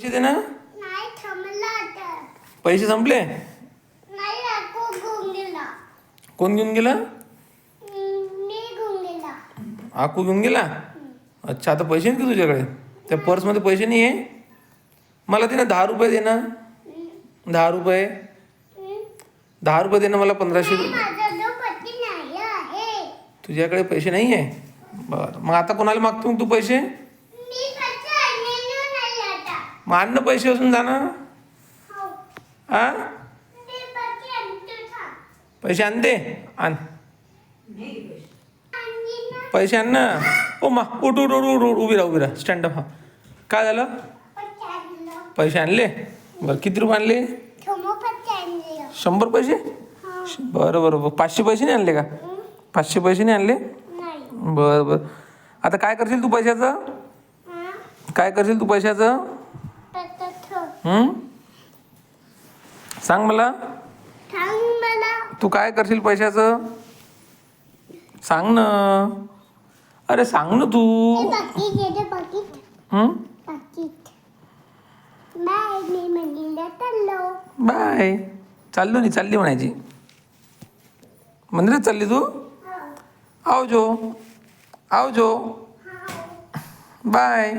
पैसे दे ना. नाही थांबला आता. पैसे संपले. नाही आको घेऊन गेला. कोण घेऊन गेला? मी घेऊन गेला. आकू घेऊन गेला. अच्छा, आता पैसे नाही का तुझ्याकडे? त्या पर्समध्ये पैसे नाही आहे. मला दे ना 10 रुपये दे ना. 10 रुपये. 10 रुपये दे ना मला. 1500 रुपये. माझा जो पती नाही आहे. तुझ्याकडे पैसे नाही आहे. बरं, मग आता कोणाला मागतो मग तू पैसे? मी पैसे आणलेलो नाही आता. मग आण ना पैसे असून जा ना. हो. हा, मी पैसे आणतो थांब. पैसे आण दे. आण आणली ना. पैसे आण ना. ओ मा, उठ उठ उठ उठ उठ. उभी राहा स्टँडअप. हा, काय झालं? पैसे आणलं. पैसे आणले. बरं, किती रुपये आणले? थोमो पैसे आणले. 100 पैसे. हा. बरं बरं बरं. 500 पैसे नाही आणले का? 500 पैसे नाही आणले. नाही. बरं बरं. आता काय करशील तू पैशाचं? हा. काय करशील तू पैशाचं? पैसे ठेव. सांग मला. थांब मला. तू काय करशील पैशाचं? सांग ना. अरे सांग ना तू. हे पाकीट येते पाकीट. पाकीट. बाय मी मंदिरात चाललो. बाय. चाललो नाही, चालली म्हणायची. मंदिरात चालली तू? आवजो. आवजो. बाय.